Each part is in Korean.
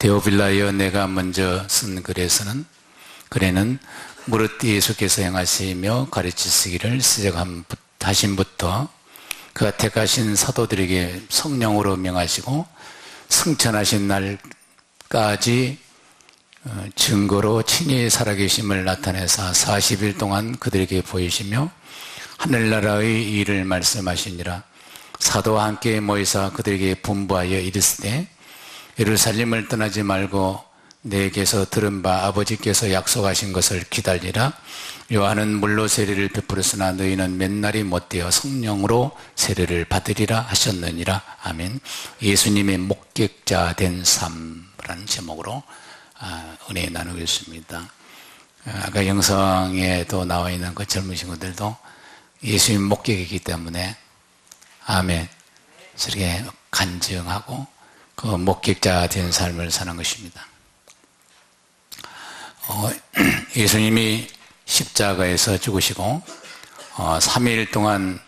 데오빌라여 내가 먼저 쓴 글에는 무릇 예수께서 행하시며 가르치시기를 시작하신부터 그가 택하신 사도들에게 성령으로 명하시고 승천하신 날까지 증거로 친히 살아계심을 나타내사 40일 동안 그들에게 보이시며 하늘나라의 일을 말씀하시니라. 사도와 함께 모이사 그들에게 분부하여 이르시되 예루살렘을 떠나지 말고 내게서 들은 바 아버지께서 약속하신 것을 기다리라. 요한은 물로 세례를 베풀었으나 너희는 몇 날이 못되어 성령으로 세례를 받으리라 하셨느니라. 아멘. 예수님의 목격자 된 삶이라는 제목으로 은혜 나누겠습니다. 아까 영상에도 나와 있는 그 젊으신 분들도 예수님 목격이기 때문에 아멘. 저렇게 간증하고 그 목격자 된 삶을 사는 것입니다. 예수님이 십자가에서 죽으시고 3일 동안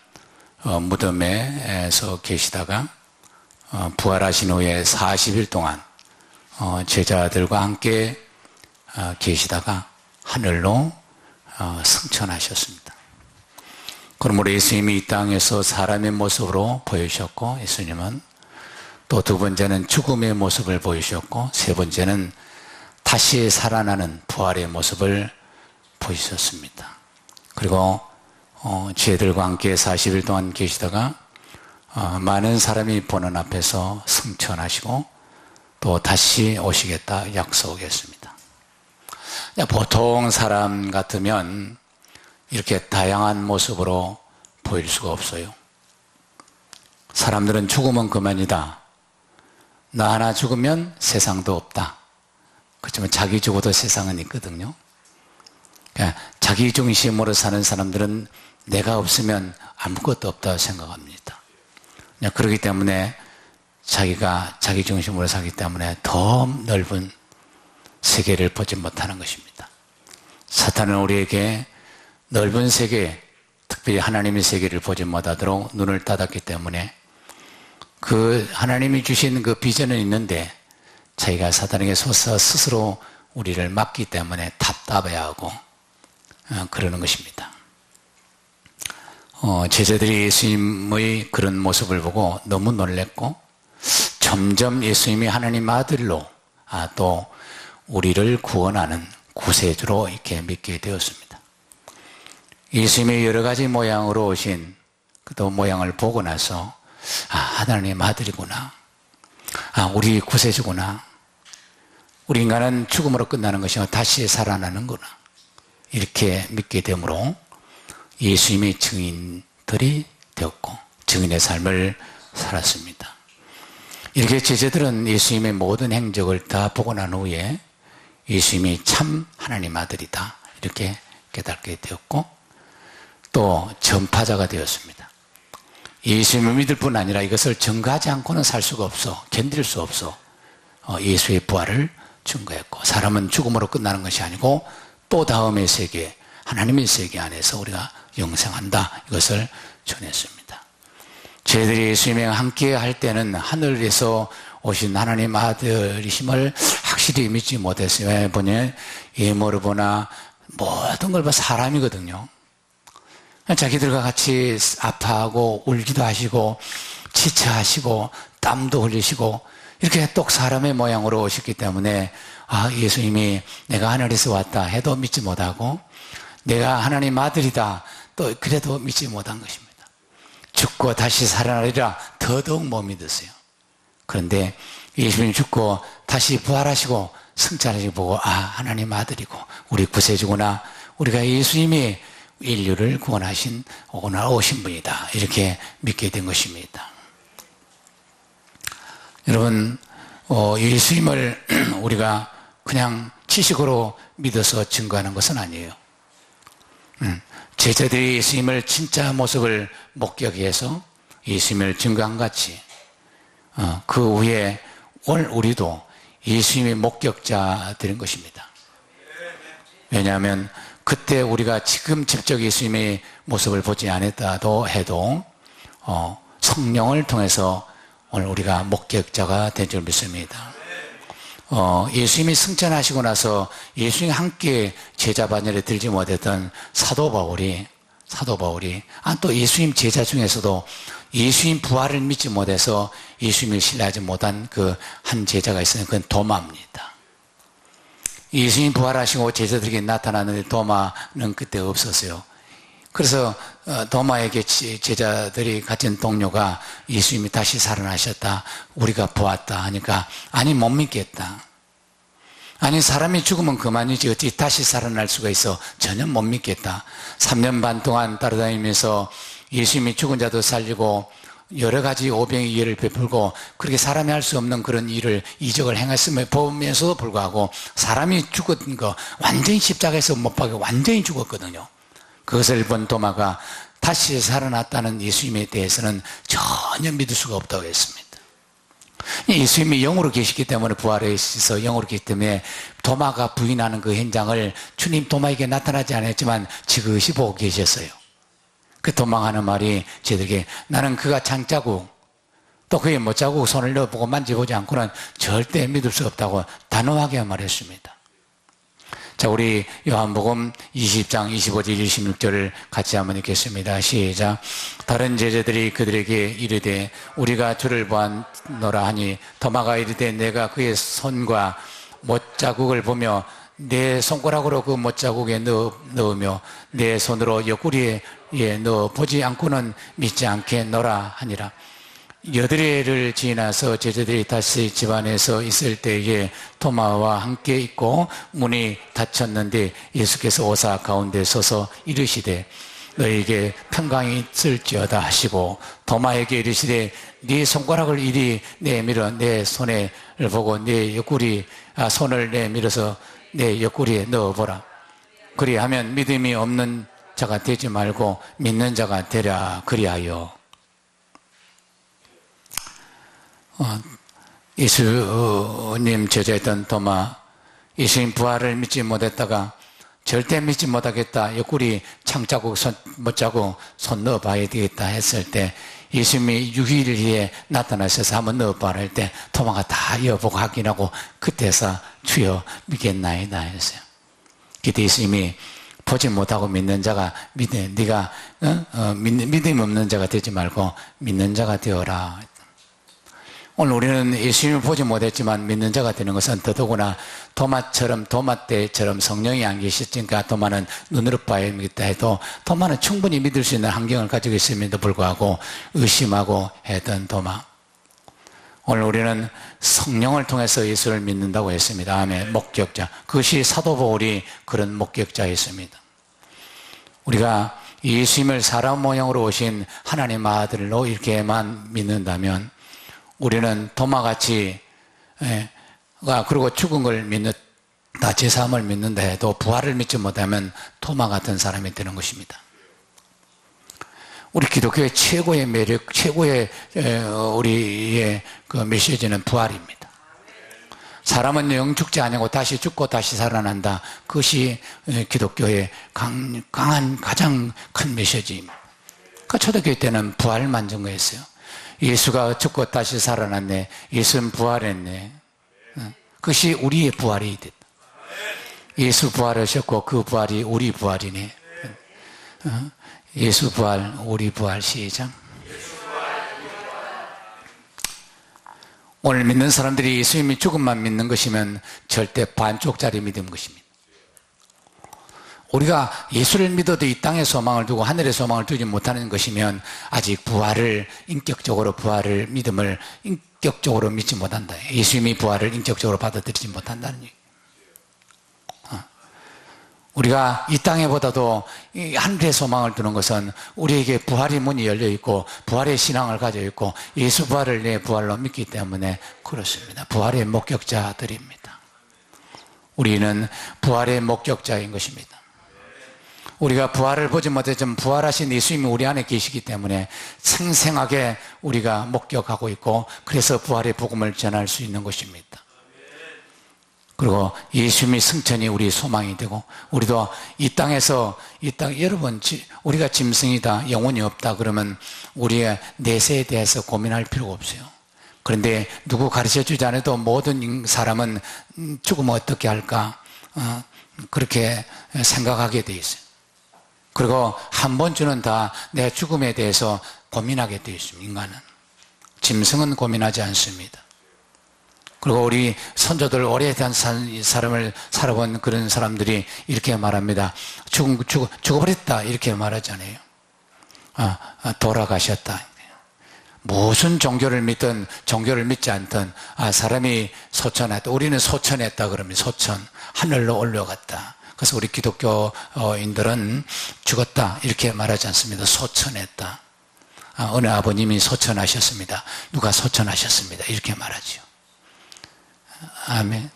무덤에서 계시다가 부활하신 후에 40일 동안 제자들과 함께 계시다가 하늘로 승천하셨습니다. 그러므로 예수님이 이 땅에서 사람의 모습으로 보이셨고, 예수님은 또 두 번째는 죽음의 모습을 보이셨고, 세 번째는 다시 살아나는 부활의 모습을 보이셨습니다. 그리고 제자들과 함께 40일 동안 계시다가 많은 사람이 보는 앞에서 승천하시고 또 다시 오시겠다 약속했습니다. 보통 사람 같으면 이렇게 다양한 모습으로 보일 수가 없어요. 사람들은 죽으면 그만이다. 나 하나 죽으면 세상도 없다. 그렇지만 자기 죽어도 세상은 있거든요. 그러니까 자기 중심으로 사는 사람들은 내가 없으면 아무것도 없다고 생각합니다. 그렇기 때문에 자기가 자기 중심으로 살기 때문에 더 넓은 세계를 보지 못하는 것입니다. 사탄은 우리에게 넓은 세계, 특별히 하나님의 세계를 보지 못하도록 눈을 닫았기 때문에 그 하나님이 주신 그 비전은 있는데 자기가 사탄에게 스스로 우리를 막기 때문에 답답해하고 그러는 것입니다. 제자들이 예수님의 그런 모습을 보고 너무 놀랬고 점점 예수님이 하나님 아들로 또 우리를 구원하는 구세주로 이렇게 믿게 되었습니다. 예수님의 여러 가지 모양으로 오신 그 모양을 보고 나서 하나님 아들이구나. 우리 구세주구나. 우리 인간은 죽음으로 끝나는 것이 아니라 다시 살아나는구나. 이렇게 믿게 되므로 예수님의 증인들이 되었고 증인의 삶을 살았습니다. 이렇게 제자들은 예수님의 모든 행적을 다 보고 난 후에 예수님이 참 하나님 아들이다 이렇게 깨닫게 되었고 또 전파자가 되었습니다. 예수님을 믿을 뿐 아니라 이것을 증거하지 않고는 살 수가 없어, 견딜 수 없어. 예수의 부활을 증거했고 사람은 죽음으로 끝나는 것이 아니고 또 다음의 세계, 하나님의 세계 안에서 우리가 영생한다 이것을 전했습니다. 저희들이 예수님과 함께 할 때는 하늘에서 오신 하나님 아들이심을 확실히 믿지 못했어요. 왜 보냐, 예모를 보나 모든 걸 봐 사람이거든요. 자기들과 같이 아파하고 울기도 하시고 지체하시고 땀도 흘리시고 이렇게 똑 사람의 모양으로 오셨기 때문에 예수님이 내가 하늘에서 왔다 해도 믿지 못하고 내가 하나님 아들이다 또 그래도 믿지 못한 것입니다. 죽고 다시 살아나리라 더더욱 못 믿었어요. 그런데 예수님이 죽고 다시 부활하시고 승천하시고 보고 하나님 아들이고 우리 구세주구나, 우리가 예수님이 인류를 구원하신 오신 분이다 이렇게 믿게 된 것입니다. 여러분 예수님을 우리가 그냥 지식으로 믿어서 증거하는 것은 아니에요. 제자들이 예수님을 진짜 모습을 목격해서 예수님을 증거한 같이 그 후에 오늘 우리도 예수님의 목격자 되는 것입니다. 왜냐하면 그때 우리가 지금 직접 예수님의 모습을 보지 않았다도 해도 성령을 통해서 오늘 우리가 목격자가 된 줄 믿습니다. 예수님이 승천하시고 나서 예수님이 함께 제자 반열에 들지 못했던 사도 바울이 또 예수님 제자 중에서도 예수님 부활을 믿지 못해서 예수님을 신뢰하지 못한 그 한 제자가 있어요. 그건 도마입니다. 예수님 부활하시고 제자들에게 나타났는데 도마는 그때 없었어요. 그래서 도마에게 제자들이 가진 동료가 예수님이 다시 살아나셨다, 우리가 보았다 하니까 아니 못 믿겠다. 아니 사람이 죽으면 그만이지 어찌 다시 살아날 수가 있어. 전혀 못 믿겠다. 3년 반 동안 따라다니면서 예수님이 죽은 자도 살리고 여러 가지 오병의 예를 베풀고 그렇게 사람이 할 수 없는 그런 일을 이적을 행했음을 보면서도 불구하고 사람이 죽은 거 완전히 십자가에서 못 박혀 완전히 죽었거든요. 그것을 본 도마가 다시 살아났다는 예수님에 대해서는 전혀 믿을 수가 없다고 했습니다. 예수님이 영으로 계시기 때문에 부활에 있어서 영으로 계시기 때문에 도마가 부인하는 그 현장을 주님 도마에게 나타나지 않았지만 지그시 보고 계셨어요. 그 도망하는 말이 저에게 나는 그가 장자국 또 그의 못자국 손을 넣어보고 만져보지 않고는 절대 믿을 수 없다고 단호하게 말했습니다. 자, 우리 요한복음 20장 25절 26절을 같이 한번 읽겠습니다. 시작. 다른 제자들이 그들에게 이르되 우리가 주를 보았노라 하니 도마가 이르되 내가 그의 손과 못자국을 보며 내 손가락으로 그 못자국에 넣으며 내 손으로 옆구리에 넣어 보지 않고는 믿지 않겠노라 하니라. 여드레를 지나서 제자들이 다시 집안에서 있을 때에 도마와 함께 있고 문이 닫혔는데 예수께서 오사 가운데 서서 이르시되 너에게 평강이 있을지어다 하시고 도마에게 이르시되 네 손가락을 이리 내밀어 내 손을 보고 내 옆구리 손을 내밀어서 내 옆구리에 넣어보라. 그리하면 믿음이 없는 자가 되지 말고 믿는 자가 되라. 그리하여 예수님 제자였던 도마, 예수님 부활을 믿지 못했다가 절대 믿지 못하겠다, 옆구리 창자국 못자국 손 넣어봐야 되겠다 했을 때 예수님이 6일에 나타나셔서 한번 넣어봐라 할 때 도마가 다 여보고 확인하고 그때서 주여 믿겠나이다 했어요. 그때 예수님이 보지 못하고 믿는 자가 네가 믿음이 없는 자가 되지 말고 믿는 자가 되어라. 오늘 우리는 예수님을 보지 못했지만 믿는 자가 되는 것은 더더구나 도마 때처럼 성령이 안 계셨으니까 도마는 눈으로 봐야 믿다 해도 도마는 충분히 믿을 수 있는 환경을 가지고 있음에도 불구하고 의심하고 했던 도마. 오늘 우리는 성령을 통해서 예수를 믿는다고 했습니다. 아멘. 목격자. 그것이 사도 바울이 그런 목격자였습니다. 우리가 예수님을 사람 모양으로 오신 하나님 아들로 이렇게만 믿는다면 우리는 도마같이 그리고 죽은 걸 믿는다, 제사함을 믿는다 해도 부활을 믿지 못하면 도마 같은 사람이 되는 것입니다. 우리 기독교의 최고의 매력, 최고의 우리의 그 메시지는 부활입니다. 사람은 영 죽지 아니하고 다시 죽고 다시 살아난다. 그것이 기독교의 강한 가장 큰 메시지입니다. 그 초대교회 때는 부활만 증거했어요. 예수가 죽고 다시 살아났네. 예수는 부활했네. 그것이 우리의 부활이 됐다. 예수 부활하셨고 그 부활이 우리 부활이네. 예수 부활, 우리 부활. 시작. 오늘 믿는 사람들이 예수님이 죽음만 믿는 것이면 절대 반쪽짜리 믿음 것입니다. 우리가 예수를 믿어도 이 땅에 소망을 두고 하늘에 소망을 두지 못하는 것이면 아직 인격적으로 부활을, 믿음을 인격적으로 믿지 못한다. 예수님이 부활을 인격적으로 받아들이지 못한다는 얘기. 우리가 이 땅에보다도 하늘에 소망을 두는 것은 우리에게 부활의 문이 열려 있고 부활의 신앙을 가지고 있고 예수 부활을 내 부활로 믿기 때문에 그렇습니다. 부활의 목격자들입니다. 우리는 부활의 목격자인 것입니다. 우리가 부활을 보지 못했지만 부활하신 예수님이 우리 안에 계시기 때문에 생생하게 우리가 목격하고 있고 그래서 부활의 복음을 전할 수 있는 것입니다. 그리고 예수님의 승천이 우리의 소망이 되고 우리도 이 땅에서 여러분 우리가 짐승이다 영혼이 없다 그러면 우리의 내세에 대해서 고민할 필요가 없어요. 그런데 누구 가르쳐주지 않아도 모든 사람은 죽으면 어떻게 할까 그렇게 생각하게 돼 있어요. 그리고 한 번쯤은 다 내 죽음에 대해서 고민하게 돼 있습니다. 인간은. 짐승은 고민하지 않습니다. 그리고 우리 선조들 오래된 사람을 살아본 그런 사람들이 이렇게 말합니다. 죽어버렸다 이렇게 말하잖아요. 돌아가셨다. 무슨 종교를 믿든 종교를 믿지 않든 사람이 소천했다. 우리는 소천했다 그러면 소천 하늘로 올라갔다. 그래서 우리 기독교인들은 죽었다 이렇게 말하지 않습니다. 소천했다. 어느 아버님이 소천하셨습니다. 누가 소천하셨습니다. 이렇게 말하죠. 아멘.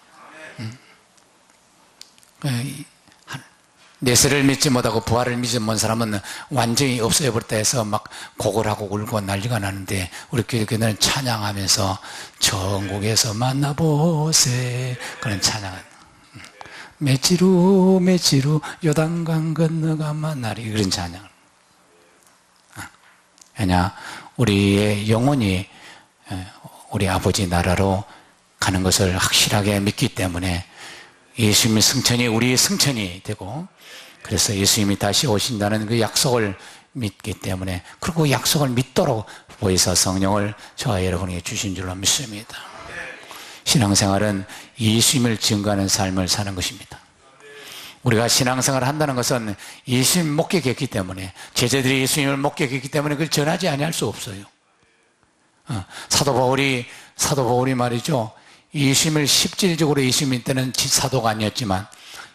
내세를 믿지 못하고 부활을 믿지 못한 사람은 완전히 없어져버렸다 해서 막 고걸하고 울고 난리가 나는데 우리 기독교는 찬양하면서 천국에서 만나보세 그런 찬양을 메지루 요단강 건너가 만나리 그런 찬양을 왜냐 우리의 영혼이 우리 아버지 나라로 가는 것을 확실하게 믿기 때문에 예수님의 승천이 우리의 승천이 되고 그래서 예수님이 다시 오신다는 그 약속을 믿기 때문에 그리고 그 약속을 믿도록 보혜사 성령을 저와 여러분에게 주신 줄로 믿습니다. 신앙생활은 예수님을 증거하는 삶을 사는 것입니다. 우리가 신앙생활을 한다는 것은 예수님 목격했기 때문에 제자들이 예수님을 목격했기 때문에 그걸 전하지 아니할 수 없어요. 사도 바울이 말이죠. 예수님을 실질적으로 예수님 때는 사도가 아니었지만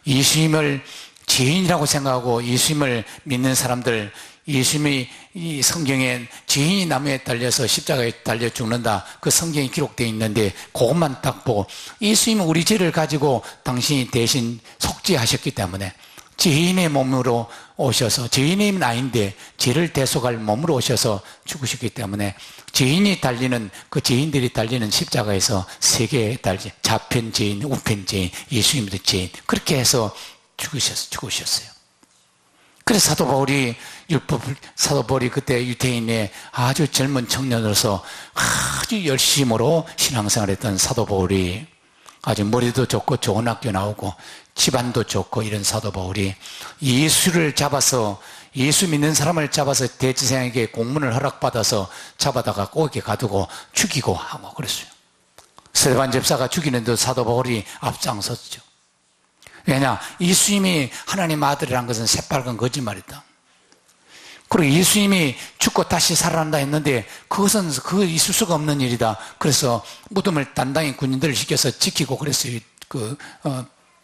예수님을 죄인이라고 생각하고 예수님을 믿는 사람들 예수님이 이 성경에 죄인이 나무에 달려서 십자가에 달려 죽는다 그 성경이 기록되어 있는데 그것만 딱 보고 예수님은 우리 죄를 가지고 당신이 대신 속죄하셨기 때문에 죄인의 몸으로 오셔서 죄인의 힘은 아닌데 죄를 대속할 몸으로 오셔서 죽으셨기 때문에 죄인이 달리는 그 죄인들이 달리는 십자가에서 세 개에 달리 좌편 죄인, 우편 죄인, 예수님도 죄인 그렇게 해서 죽으셨어요. 그래서 사도 바울이 그때 유대인의 아주 젊은 청년으로서 아주 열심으로 신앙생활했던 사도 바울이 아주 머리도 좋고 좋은 학교 나오고 집안도 좋고 이런 사도 바울이 예수를 잡아서 예수 믿는 사람을 잡아서 대제사장에게 공문을 허락받아서 잡아다가 꼭에 가두고 죽이고 하고 그랬어요. 스데반 집사가 죽이는데 사도 바울이 앞장섰죠. 왜냐? 예수님이 하나님 아들이라는 것은 새빨간 거짓말이다. 그리고 예수님이 죽고 다시 살아난다 했는데 그것은 있을 수가 없는 일이다. 그래서 무덤을 단단히 군인들을 시켜서 지키고 그랬어요.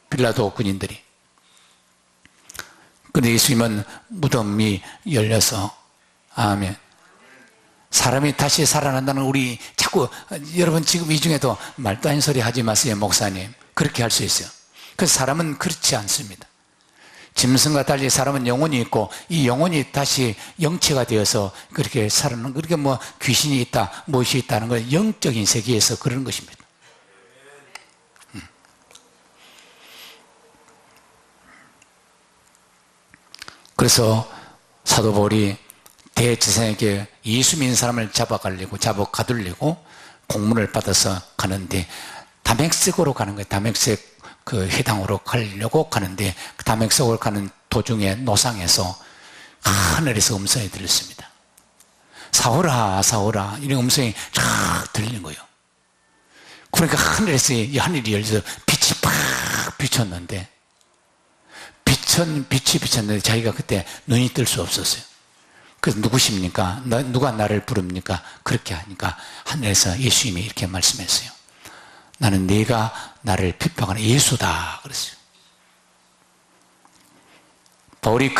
빌라도 군인들이. 그런데 예수님은 무덤이 열려서 아멘. 사람이 다시 살아난다는 우리 자꾸 여러분 지금 이 중에도 말도 아닌 소리 하지 마세요 목사님. 그렇게 할 수 있어요. 그래서 사람은 그렇지 않습니다. 짐승과 달리 사람은 영혼이 있고 이 영혼이 다시 영체가 되어서 그렇게 살아나는 그렇게 뭐 귀신이 있다 무엇이 있다는 건 영적인 세계에서 그런 것입니다. 그래서 사도 바울이 대제사장에게 예수 믿는 사람을 잡아 가두려고 공문을 받아서 가는데 다메섹으로 가는 거예요. 다메섹 그 회당으로 가려고 가는데 그 다메섹으로 가는 도중에 노상에서 하늘에서 음성이 들렸습니다. 사울아 사울아 이런 음성이 쫙 들리는 거예요. 그러니까 하늘에서 하늘이 열려서 빛이 팍 비쳤는데 빛이 비쳤는데 자기가 그때 눈이 뜰 수 없었어요. 그래서 누구십니까? 누가 나를 부릅니까? 그렇게 하니까 하늘에서 예수님이 이렇게 말씀했어요. 나는 네가 나를 핍박하는 예수다 그랬어요. 바울이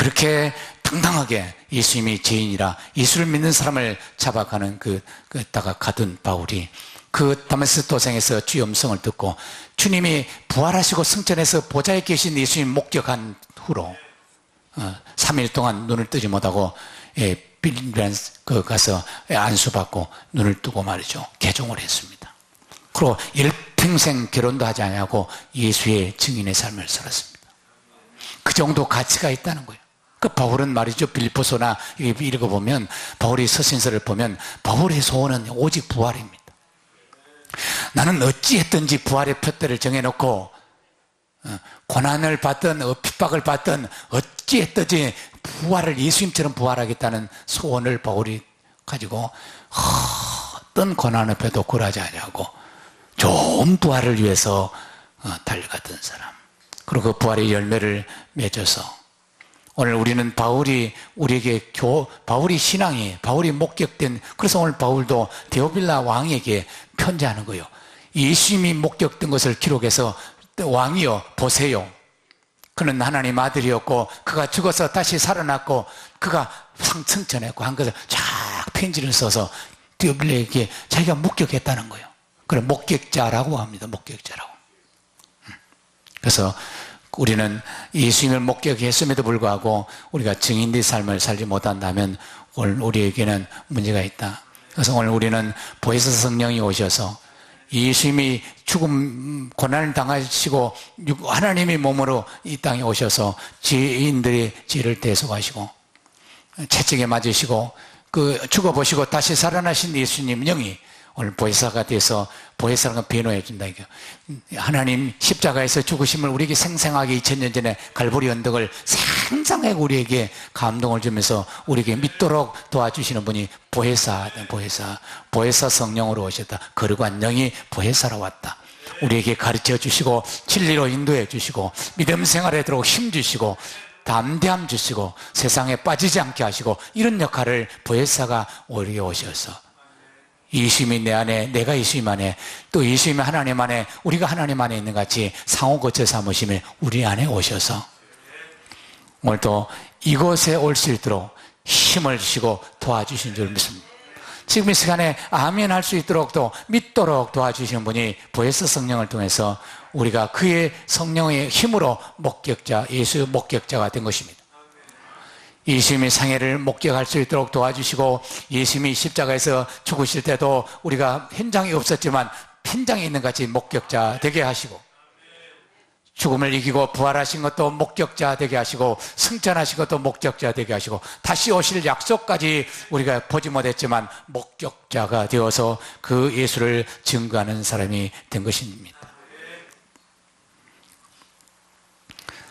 당당하게 예수님이 죄인이라 예수를 믿는 사람을 잡아가는 그다가 가둔 바울이 그 다메섹 도상에서 주의 음성을 듣고 주님이 부활하시고 승천해서 보좌에 계신 예수님 목격한 후로 3일 동안 눈을 뜨지 못하고 빌리비안 가서 안수받고 눈을 뜨고 말이죠. 개종을 했습니다. 그리고 일평생 결혼도 하지 않냐고 예수의 증인의 삶을 살았습니다. 그 정도 가치가 있다는 거예요. 그 바울은 말이죠. 빌립보서나 읽어보면 바울의 서신서를 보면 바울의 소원은 오직 부활입니다. 나는 어찌했든지 부활의 표대를 정해놓고 고난을 받든 핍박을 받든 어찌했든지 부활을 예수님처럼 부활하겠다는 소원을 바울이 가지고 어떤 고난 앞에도 굴하지 아니하고 좋은 부활을 위해서 달려갔던 사람. 그리고 그 부활의 열매를 맺어서 오늘 우리는 바울이 우리에게 바울이 신앙이 바울이 목격된, 그래서 오늘 바울도 데오빌라 왕에게 편지하는 거예요. 예수님이 목격된 것을 기록해서 왕이여 보세요. 그는 하나님 아들이었고 그가 죽어서 다시 살아났고 그가 상승천했고 한 것을 쫙 편지를 써서 데오빌라에게 자기가 목격했다는 거예요. 그걸 목격자라고 합니다. 목격자라고. 그래서 우리는 예수님을 목격했음에도 불구하고 우리가 증인의 삶을 살지 못한다면 오늘 우리에게는 문제가 있다. 그래서 오늘 우리는 보혜사 성령이 오셔서 예수님이 죽음 고난을 당하시고 하나님의 몸으로 이 땅에 오셔서 죄인들의 죄를 대속하시고 채찍에 맞으시고 그 죽어보시고 다시 살아나신 예수님 영이 오늘 보혜사가 돼서 보혜사가 변호해 준다. 하나님 십자가에서 죽으심을 우리에게 생생하게 2000년 전에 갈보리 언덕을 생생하게 우리에게 감동을 주면서 우리에게 믿도록 도와주시는 분이 보혜사 성령으로 오셨다. 거룩한 영이 보혜사로 왔다. 우리에게 가르쳐 주시고 진리로 인도해 주시고 믿음 생활하도록 힘 주시고 담대함 주시고 세상에 빠지지 않게 하시고 이런 역할을 보혜사가 우리에게 오셔서 예수님이 내 안에 내가 예수님 안에 또 예수님이 하나님 안에 우리가 하나님 안에 있는 같이 상호 거처 삼으심에 우리 안에 오셔서 오늘도 이곳에 올 수 있도록 힘을 주시고 도와주신 줄 믿습니다. 지금 이 시간에 아멘 할 수 있도록 또 믿도록 도와주시는 분이 보혜사 성령을 통해서 우리가 그의 성령의 힘으로 목격자 예수의 목격자가 된 것입니다. 예수님의 상해를 목격할 수 있도록 도와주시고 예수님이 십자가에서 죽으실 때도 우리가 현장에 없었지만 현장에 있는 같이 목격자 되게 하시고 죽음을 이기고 부활하신 것도 목격자 되게 하시고 승천하신 것도 목격자 되게 하시고 다시 오실 약속까지 우리가 보지 못했지만 목격자가 되어서 그 예수를 증거하는 사람이 된 것입니다.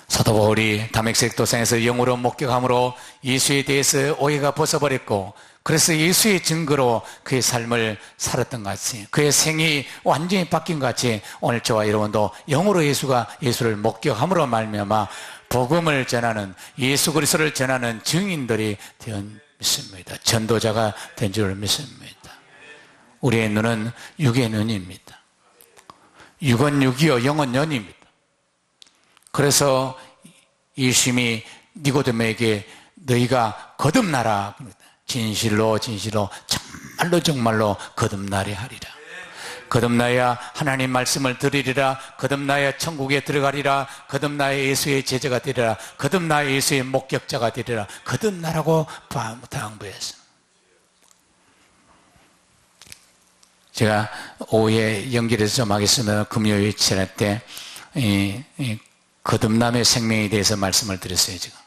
사도 바울이 다메섹 도상에서 영으로 목격함으로 예수에 대해서 오해가 벗어버렸고 그래서 예수의 증거로 그의 삶을 살았던 것 같이 그의 생이 완전히 바뀐 것 같이 오늘 저와 여러분도 영으로 예수를 목격함으로 말미암아 복음을 전하는 예수 그리스도를 전하는 증인들이 되어 믿습니다. 전도자가 된 줄 믿습니다. 우리의 눈은 육의 눈입니다. 육은 육이요 영은 영입니다. 그래서 예수님이 니고데모에게 너희가 거듭나라. 진실로 정말로 거듭나려 하리라. 거듭나야 하나님 말씀을 들으리라. 거듭나야 천국에 들어가리라. 거듭나야 예수의 제자가 되리라. 거듭나야 예수의 목격자가 되리라. 거듭나라고 당부했습니다. 제가 오후에 연결해서 좀 하겠습니다. 금요일 지날 때 거듭남의 생명에 대해서 말씀을 드렸어요. 지금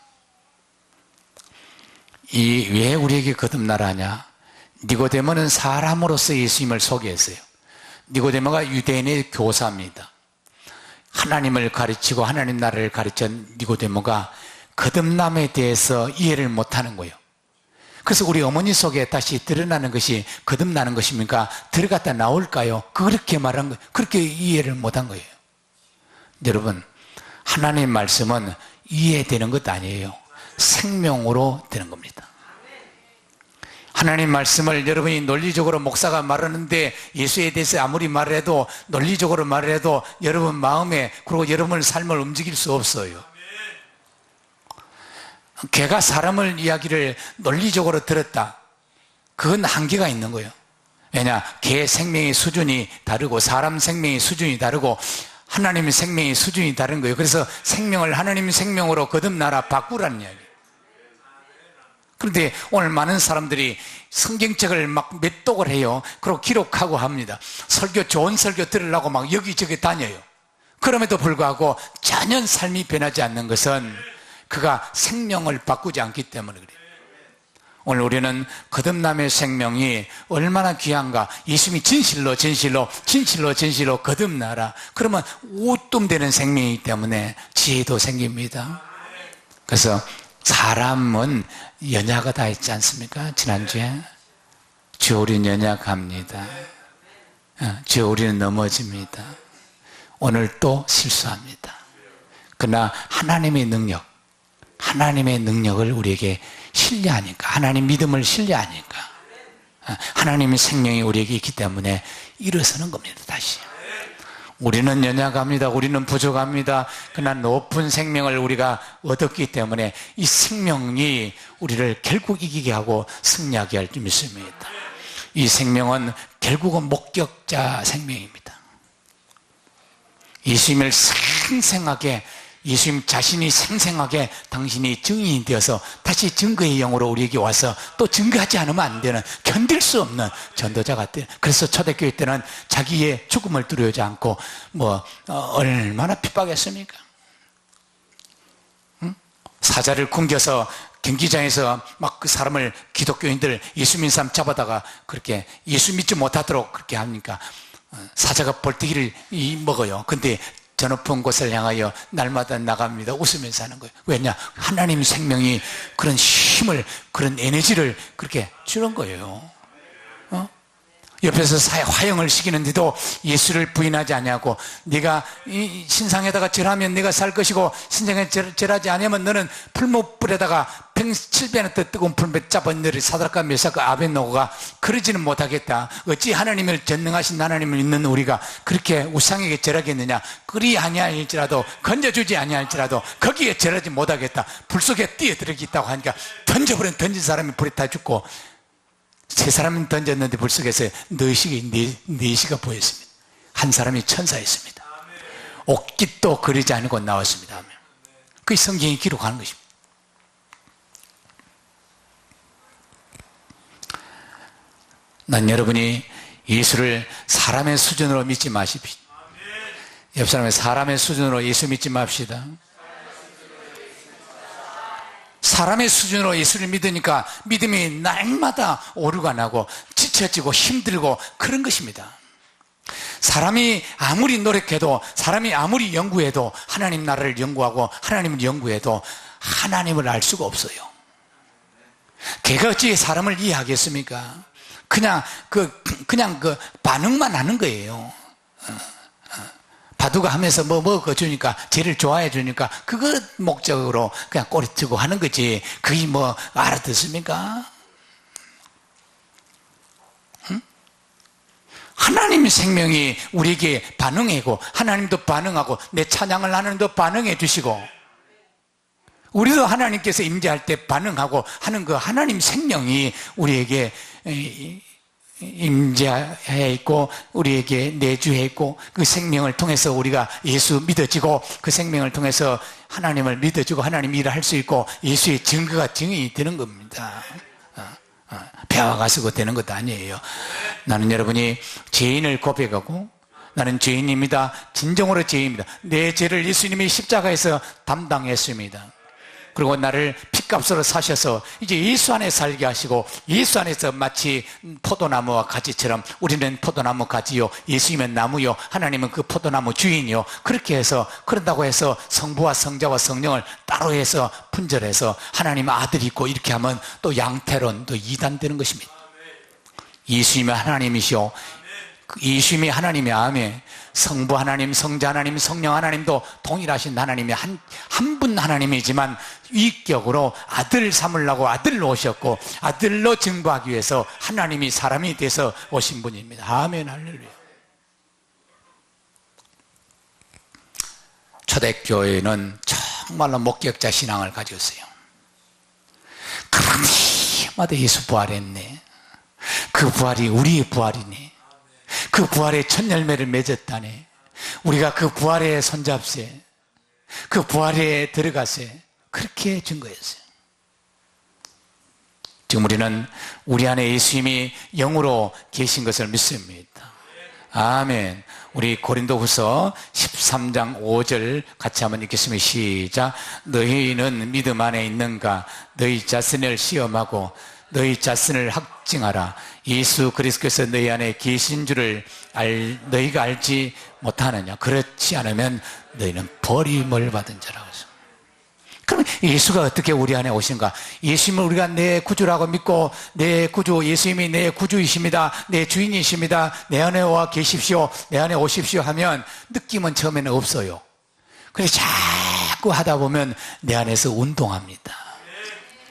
왜 우리에게 거듭나라 하냐? 니고데모는 사람으로서 예수님을 소개했어요. 니고데모가 유대인의 교사입니다. 하나님을 가르치고 하나님 나라를 가르친 니고데모가 거듭남에 대해서 이해를 못하는 거예요. 그래서 우리 어머니 속에 다시 드러나는 것이 거듭나는 것입니까? 들어갔다 나올까요? 그렇게 말한 거예요. 그렇게 이해를 못한 거예요. 여러분, 하나님의 말씀은 이해되는 것 아니에요. 생명으로 되는 겁니다. 하나님 말씀을 여러분이 논리적으로 목사가 말하는데 예수에 대해서 아무리 말을 해도 논리적으로 말을 해도 여러분 마음에 그리고 여러분의 삶을 움직일 수 없어요. 개가 사람을 이야기를 논리적으로 들었다. 그건 한계가 있는 거예요. 왜냐? 개 생명의 수준이 다르고 사람 생명의 수준이 다르고 하나님의 생명의 수준이 다른 거예요. 그래서 생명을 하나님의 생명으로 거듭나라 바꾸라는 이야기예요. 그런데 오늘 많은 사람들이 성경책을 막 맷독을 해요. 그리고 기록하고 합니다. 좋은 설교 들으려고 막 여기저기 다녀요. 그럼에도 불구하고 전혀 삶이 변하지 않는 것은 그가 생명을 바꾸지 않기 때문에 그래요. 오늘 우리는 거듭남의 생명이 얼마나 귀한가. 예수님이 진실로 거듭나라. 그러면 우뚱되는 생명이기 때문에 지혜도 생깁니다. 그래서 사람은 연약하다 했지 않습니까? 지난주에 주 우리는 연약합니다. 주 우리는 넘어집니다. 오늘 또 실수합니다. 그러나 하나님의 능력을 우리에게 신뢰하니까, 하나님 믿음을 신뢰하니까, 하나님의 생명이 우리에게 있기 때문에 일어서는 겁니다. 다시 우리는 연약합니다. 우리는 부족합니다. 그러나 높은 생명을 우리가 얻었기 때문에 이 생명이 우리를 결국 이기게 하고 승리하게 할 줄 믿습니다. 이 생명은 결국은 목격자 생명입니다. 예수님을 생생하게, 예수님 자신이 생생하게 당신이 증인이 되어서 다시 증거의 영으로 우리에게 와서 또 증거하지 않으면 안 되는, 견딜 수 없는 전도자가 돼요. 그래서 초대교회 때는 자기의 죽음을 두려워하지 않고 얼마나 핍박했습니까? 사자를 굶겨서 경기장에서 막 그 사람을, 기독교인들 예수 믿는 사람 잡아다가 그렇게 예수 믿지 못하도록 그렇게 하니까 사자가 볼때기를 먹어요. 근데 저 높은 곳을 향하여 날마다 나갑니다. 웃으면서 하는 거예요. 왜냐? 하나님 생명이 그런 힘을, 그런 에너지를 그렇게 주는 거예요. 옆에서 화형을 시키는데도 예수를 부인하지 아니하고, 네가 이 신상에다가 절하면 네가 살 것이고 신상에 절하지 않으면 너는 풀무불에다가 7배나 뜨거운 풀무에 잡아 너를 사드락과 메삭과 아벳노고가 그러지는 못하겠다. 어찌 하나님을 전능하신 하나님을 믿는 우리가 그렇게 우상에게 절하겠느냐. 그리 아니할지라도, 건져주지 아니할지라도 거기에 절하지 못하겠다. 불 속에 뛰어들어있다고 하니까 던진 사람이 불에 타 죽고, 세 사람은 던졌는데 불 속에서 네시가 보였습니다. 한 사람이 천사였습니다. 옥깃도 그리지 않고 나왔습니다. 그게 성경이 기록하는 것입니다. 난 여러분이 예수를 사람의 수준으로 믿지 마십시오. 옆 사람의 사람의 수준으로 예수 믿지 맙시다. 사람의 수준으로 예수를 믿으니까 믿음이 날마다 오류가 나고 지쳐지고 힘들고 그런 것입니다. 사람이 아무리 노력해도, 사람이 아무리 연구해도, 하나님 나라를 연구하고 하나님을 연구해도 하나님을 알 수가 없어요. 걔가 어찌 사람을 이해하겠습니까? 그냥 반응만 하는 거예요. 바둑가 하면서 뭐 주니까, 쟤를 좋아해 주니까 그거 목적으로 그냥 꼬리트고 하는 거지. 그게 뭐 알아듣습니까? 응? 하나님의 생명이 우리에게 반응하고, 하나님도 반응하고, 내 찬양을 하나님도 반응해 주시고, 우리도 하나님께서 임재할 때 반응하고 하는 그 하나님 생명이 우리에게 임재해 있고 우리에게 내주해 있고, 그 생명을 통해서 우리가 예수 믿어지고, 그 생명을 통해서 하나님을 믿어지고 하나님 일을 할 수 있고, 예수의 증거가 증인이 되는 겁니다. 배와 가수가 되는 것도 아니에요. 나는 여러분이 죄인을 고백하고, 나는 죄인입니다, 진정으로 죄인입니다, 내 죄를 예수님이 십자가에서 담당했습니다. 그리고 나를 핏값으로 사셔서 이제 예수 안에 살게 하시고, 예수 안에서 마치 포도나무와 가지처럼, 우리는 포도나무 가지요, 예수님은 나무요, 하나님은 그 포도나무 주인이요, 그렇게 해서, 그런다고 해서 성부와 성자와 성령을 따로 해서 분절해서 하나님 아들이 있고 이렇게 하면 또 양태론, 또 이단되는 것입니다. 예수님이 하나님이시오, 예수님이 하나님이 아멘. 성부 하나님, 성자 하나님, 성령 하나님도 동일하신 하나님이 한 분 하나님이지만 위격으로 아들 삼으려고 아들로 오셨고, 아들로 증거하기 위해서 하나님이 사람이 돼서 오신 분입니다. 아멘, 할렐루야. 초대교회는 정말로 목격자 신앙을 가지고 있어요. 그런 해마다 예수 부활했네, 그 부활이 우리의 부활이네, 그 부활의 첫 열매를 맺었다네, 우리가 그 부활에 손잡세, 그 부활에 들어가세, 그렇게 증거했어요. 지금 우리는 우리 안에 예수님이 영으로 계신 것을 믿습니다. 아멘. 우리 고린도후서 13장 5절 같이 한번 읽겠습니다. 시작. 너희는 믿음 안에 있는가? 너희 자신을 시험하고 너희 자신을 확증하라. 예수 그리스도께서 너희 안에 계신 줄을 너희가 알지 못하느냐. 그렇지 않으면 너희는 버림을 받은 자라고 했습니다. 그럼 예수가 어떻게 우리 안에 오신가? 예수님을 우리가 내 구주라고 믿고 내 구주, 예수님이 내 구주이십니다, 내 주인이십니다, 내 안에 와 계십시오, 내 안에 오십시오 하면 느낌은 처음에는 없어요. 근데 자꾸 하다 보면 내 안에서 운동합니다.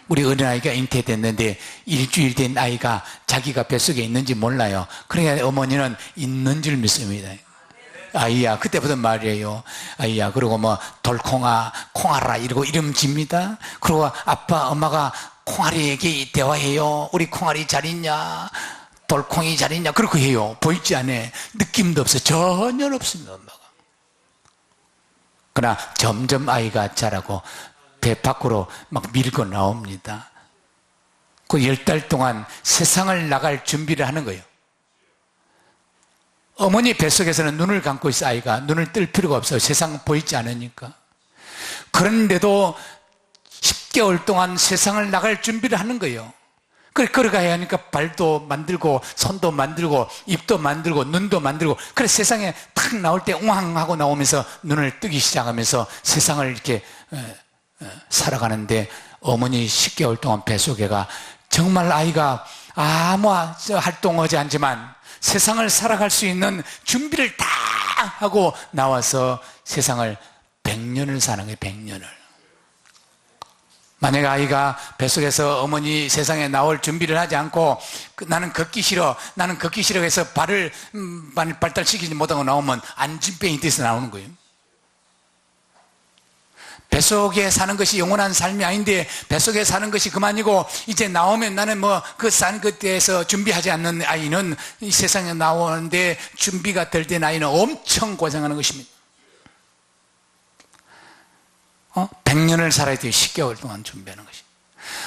우리 어린아이가 잉태됐는데 일주일 된 아이가 자기가 뱃속에 있는지 몰라요. 그러니까 어머니는 있는 줄 믿습니다. 아이야, 그때부터 말이에요. 아이야, 그리고 뭐 돌콩아, 콩아라 이러고 이름 집니다. 그리고 아빠, 엄마가 콩아리에게 대화해요. 우리 콩아리 잘 있냐? 돌콩이 잘 있냐? 그렇게 해요. 보이지 않아. 느낌도 없어. 전혀 없습니다, 엄마가. 그러나 점점 아이가 자라고 배 밖으로 막 밀고 나옵니다. 그 10달 동안 세상을 나갈 준비를 하는 거예요. 어머니 뱃속에서는 눈을 감고 있어. 아이가 눈을 뜰 필요가 없어요. 세상 보이지 않으니까. 그런데도 10개월 동안 세상을 나갈 준비를 하는 거예요. 그래 걸어가야 하니까 발도 만들고 손도 만들고 입도 만들고 눈도 만들고, 그래 세상에 탁 나올 때 웅 하고 나오면서 눈을 뜨기 시작하면서 세상을 이렇게 살아가는데, 어머니 10개월 동안 뱃속에가 정말 아이가 아무 활동하지 않지만 세상을 살아갈 수 있는 준비를 다 하고 나와서 세상을 100년을 사는 거예요. 100년을. 만약에 아이가 뱃속에서 어머니 세상에 나올 준비를 하지 않고 나는 걷기 싫어, 나는 걷기 싫어 해서 발을 발달시키지 못하고 나오면 안진병이 돼서 나오는 거예요. 뱃속에 사는 것이 영원한 삶이 아닌데 뱃속에 사는 것이 그만이고 이제 나오면 나는 뭐 그 산 그때에서 준비하지 않는 아이는 이 세상에 나오는데 준비가 될 때 아이는 엄청 고생하는 것입니다. 100년을 살아야 돼요. 10개월 동안 준비하는 것이.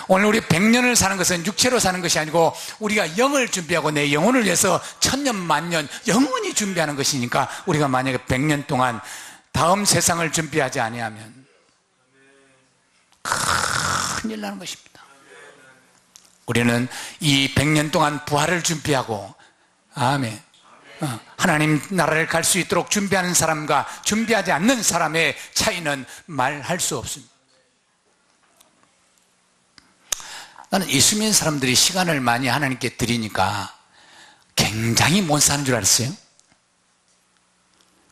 오늘 우리 100년을 사는 것은 육체로 사는 것이 아니고 우리가 영을 준비하고 내 영혼을 위해서 천년 만년 영원히 준비하는 것이니까, 우리가 만약에 100년 동안 다음 세상을 준비하지 아니하면 큰일 나는 것입니다. 우리는 이 100년 동안 부활을 준비하고, 아멘, 하나님 나라를 갈 수 있도록 준비하는 사람과 준비하지 않는 사람의 차이는 말할 수 없습니다. 나는 예수 믿는 사람들이 시간을 많이 하나님께 드리니까 굉장히 못 사는 줄 알았어요.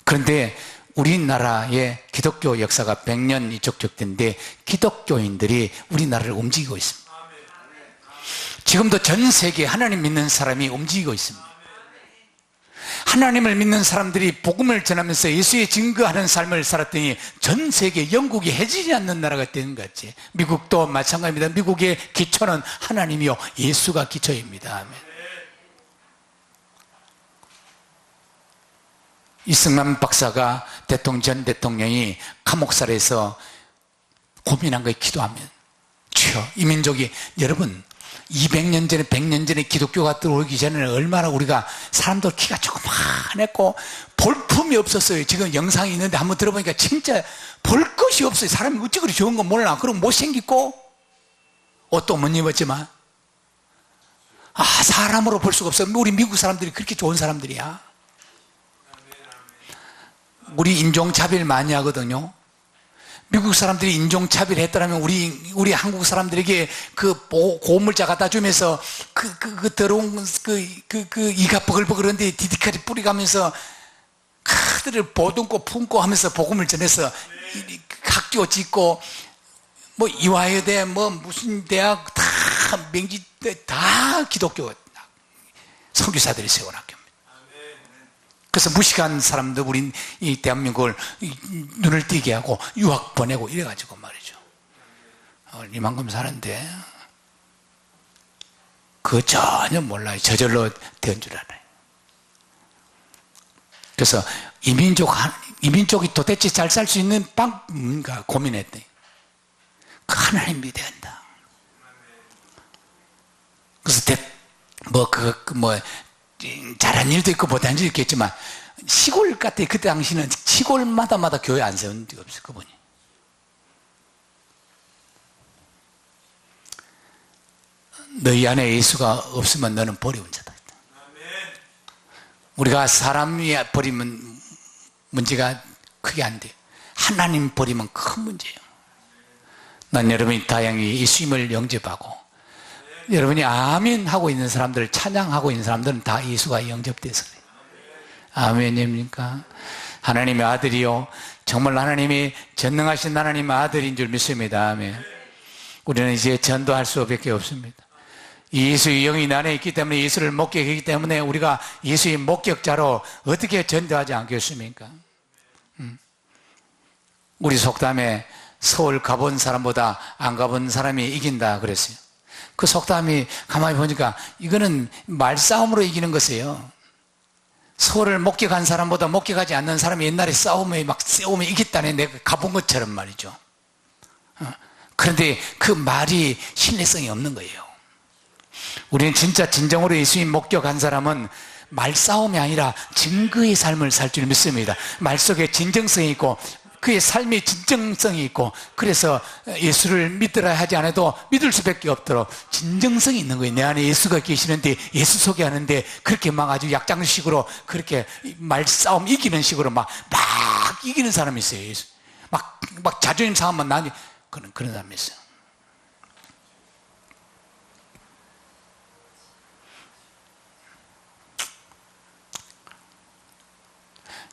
그런데 우리나라의 기독교 역사가 100년이 족적된데 기독교인들이 우리나라를 움직이고 있습니다. 지금도 전 세계에 하나님 믿는 사람이 움직이고 있습니다. 하나님을 믿는 사람들이 복음을 전하면서 예수의 증거하는 삶을 살았더니 전 세계 영국이 해지지 않는 나라가 되는 것 같지. 미국도 마찬가지입니다. 미국의 기초는 하나님이요 예수가 기초입니다. 아멘. 이승만 박사가 전 대통령이 감옥살에서 고민한 거에 기도하면, 주여 이 민족이, 여러분 200년 전에 100년 전에 기독교가 들어오기 전에는 얼마나 우리가 사람들 키가 조그만했고 볼품이 없었어요. 지금 영상이 있는데 한번 들어보니까 진짜 볼 것이 없어요. 사람이 어찌 그리 좋은 건 몰라. 그럼 못생겼고 옷도 못 입었지만 사람으로 볼 수가 없어요. 우리 미국 사람들이 그렇게 좋은 사람들이야. 우리 인종차별 많이 하거든요. 미국 사람들이 인종차별을 했더라면 우리 한국 사람들에게 그 고물자 갖다 주면서 그 더러운 이가 버글버글한데 디디까지 뿌리가면서 그들을 보듬고 품고 하면서 복음을 전해서 학교 짓고 뭐 이화여대 뭐 무슨 대학 다 명지대 다 기독교 선교사들이 세운 학교입니다. 그래서 무식한 사람들 우리 이 대한민국을 눈을 띄게 하고 유학 보내고 이래가지고 말이죠. 이만큼 사는데 그거 전혀 몰라요. 저절로 된 줄 알아요. 그래서 이 민족이 도대체 잘 살 수 있는 방법인가 고민했더니 하나님 믿어야 한다. 그래서 잘한 일도 있고 못한 일도 있겠지만 시골 같아. 그때 당시는 시골마다 교회 안 세운 데가 없어요. 그분이. 너희 안에 예수가 없으면 너는 버려온 자다. 우리가 사람이 버리면 문제가 크게 안 돼요. 하나님 버리면 큰 문제예요. 난 여러분이 다행히 예수님을 영접하고 여러분이 아멘 하고 있는 사람들, 찬양하고 있는 사람들은 다 예수가 영접돼서 그래요. 아멘입니까? 하나님의 아들이요, 정말 하나님이 전능하신 하나님의 아들인 줄 믿습니다. 아멘. 우리는 이제 전도할 수밖에 없습니다. 예수의 영이 내 안에 있기 때문에, 예수를 목격했기 때문에 우리가 예수의 목격자로 어떻게 전도하지 않겠습니까? 우리 속담에 서울 가본 사람보다 안 가본 사람이 이긴다 그랬어요. 그 속담이 가만히 보니까 이거는 말싸움으로 이기는 것이에요. 서울을 목격한 사람보다 목격하지 않는 사람이 옛날에 싸움에 이겼다네, 내가 가본 것처럼 말이죠. 그런데 그 말이 신뢰성이 없는 거예요. 우리는 진짜 진정으로 예수님 목격한 사람은 말싸움이 아니라 증거의 삶을 살 줄 믿습니다. 말 속에 진정성이 있고 그의 삶이 진정성이 있고, 그래서 예수를 믿으라 하지 않아도 믿을 수밖에 없도록 진정성이 있는 거예요. 내 안에 예수가 계시는데 예수 소개하는데 그렇게 막 아주 약장식으로 그렇게 말싸움 이기는 식으로 막 이기는 사람이 있어요. 막 자존심 상하면 나니 그런 사람이 있어요.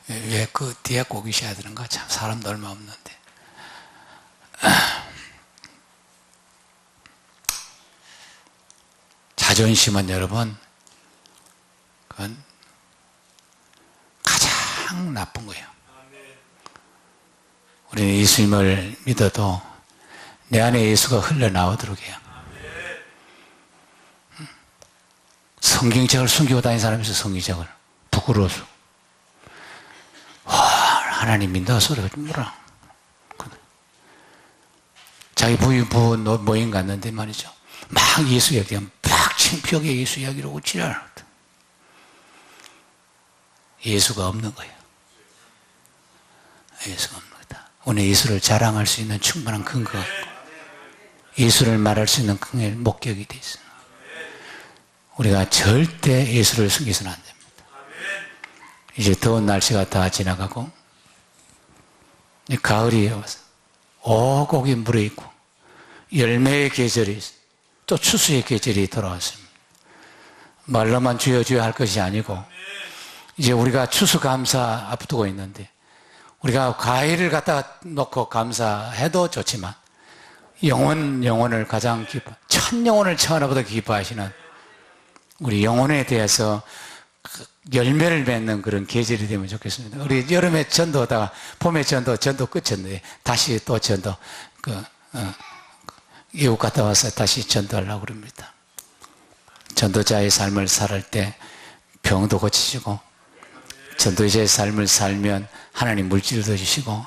왜 그 뒤에 꼭 계셔야 되는가? 참 사람도 얼마 없는데. 자존심은 여러분, 그건 가장 나쁜 거예요. 우리는 예수님을 믿어도 내 안에 예수가 흘러나오도록 해요. 성경책을 숨기고 다니는 사람이 있어요. 성경책을 부끄러워서. 하나님 믿는다 소리가 뭐라. 자기 부부 모임 갔는데 말이죠, 막 예수 이야기하면 막 창피하게 예수 이야기를 하고 지랄. 예수가 없는 거예요. 예수가 없는 거다. 오늘 예수를 자랑할 수 있는 충분한 근거가 있고 예수를 말할 수 있는 큰 목격이 돼 있어요. 우리가 절대 예수를 숨겨서는 안 됩니다. 이제 더운 날씨가 다 지나가고 가을이 와서 오곡이 물에 있고 열매의 계절이 있어요. 또 추수의 계절이 돌아왔습니다. 말로만 주여 주여 할 것이 아니고 이제 우리가 추수감사 앞두고 있는데, 우리가 과일을 갖다 놓고 감사해도 좋지만 영혼을 가장 첫 영혼을 하나보다 기뻐하시는 우리 영혼에 대해서 열매를 맺는 그런 계절이 되면 좋겠습니다. 우리 여름에 전도하다가 봄에 전도 끝쳤는데 다시 또 전도 이웃 갔다 와서 다시 전도하려고 그럽니다. 전도자의 삶을 살 때 병도 고치시고, 전도자의 삶을 살면 하나님 물질도 주시고,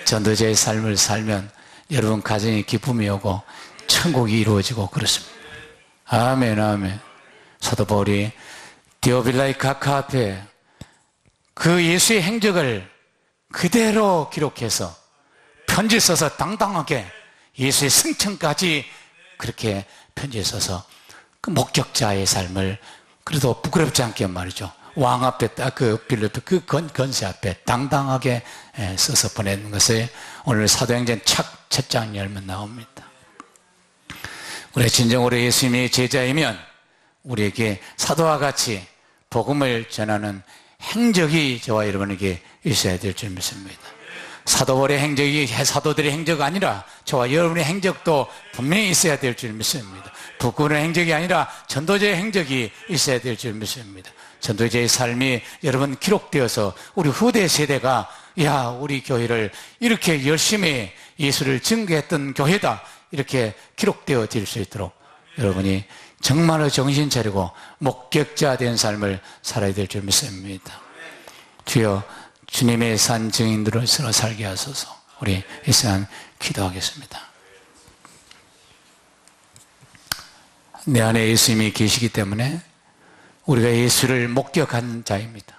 전도자의 삶을 살면 여러분 가정에 기쁨이 오고 천국이 이루어지고 그렇습니다. 아멘, 아멘. 사도 바울이 디오빌라의 각하 앞에 그 예수의 행적을 그대로 기록해서 편지 써서 당당하게 예수의 승천까지 그렇게 편지에 써서 그 목격자의 삶을 그래도 부끄럽지 않게 말이죠, 왕 앞에 빌립보 그 건세 앞에 당당하게 써서 보내는 것을 오늘 사도행전 첫 장 열면 나옵니다. 우리 진정으로 예수님이 제자이면 우리에게 사도와 같이 복음을 전하는 행적이 저와 여러분에게 있어야 될 줄 믿습니다. 사도들의 행적이 사도들의 행적이 아니라 저와 여러분의 행적도 분명히 있어야 될 줄 믿습니다. 부끄러운 행적이 아니라 전도자의 행적이 있어야 될 줄 믿습니다. 전도자의 삶이 여러분 기록되어서 우리 후대 세대가 야, 우리 교회를 이렇게 열심히 예수를 증거했던 교회다, 이렇게 기록되어질 수 있도록 여러분이 정말로 정신 차리고 목격자 된 삶을 살아야 될 줄 믿습니다. 주여, 주님의 산 증인들로서 살게 하소서. 우리 이 시간 기도하겠습니다. 내 안에 예수님이 계시기 때문에 우리가 예수를 목격한 자입니다.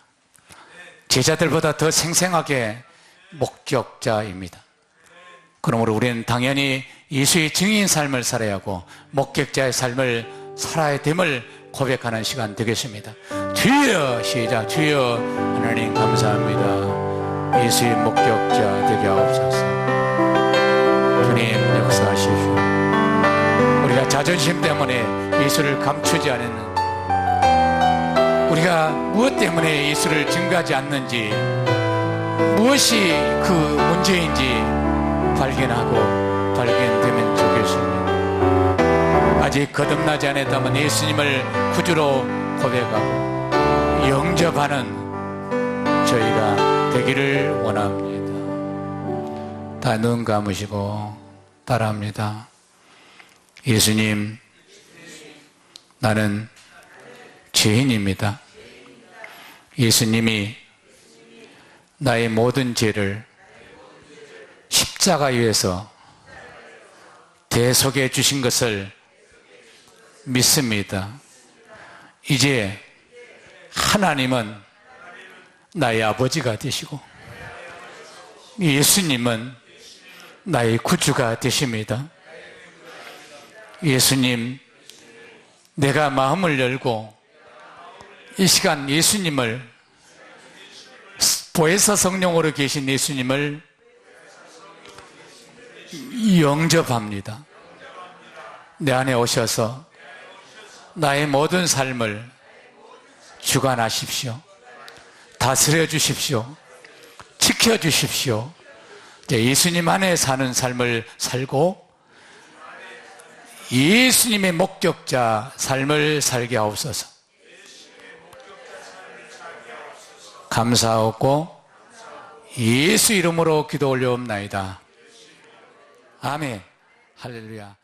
제자들보다 더 생생하게 목격자입니다. 그러므로 우리는 당연히 예수의 증인 삶을 살아야 하고 목격자의 삶을 살아야 됨을 고백하는 시간 되겠습니다. 주여, 시작. 주여, 하나님 감사합니다. 예수의 목격자 되게 하옵소서. 주님 역사하시오. 우리가 자존심 때문에 예수를 감추지 않았는지, 우리가 무엇 때문에 예수를 증거하지 않는지, 무엇이 그 문제인지 발견되면 좋겠습니다. 아직 거듭나지 않았다면 예수님을 구주로 고백하고 영접하는 저희가 되기를 원합니다. 다 눈 감으시고 따라합니다. 예수님, 나는 죄인입니다. 예수님이 나의 모든 죄를 십자가 위에서 대속해 주신 것을 믿습니다. 이제 하나님은 나의 아버지가 되시고 예수님은 나의 구주가 되십니다. 예수님, 내가 마음을 열고 이 시간 예수님을, 보혜사 성령으로 계신 예수님을 영접합니다. 내 안에 오셔서 나의 모든 삶을 주관하십시오. 다스려 주십시오. 지켜 주십시오. 예수님 안에 사는 삶을 살고 예수님의 목격자 삶을 살게 하옵소서. 감사하고 예수 이름으로 기도 올려옵나이다. 아멘. 할렐루야.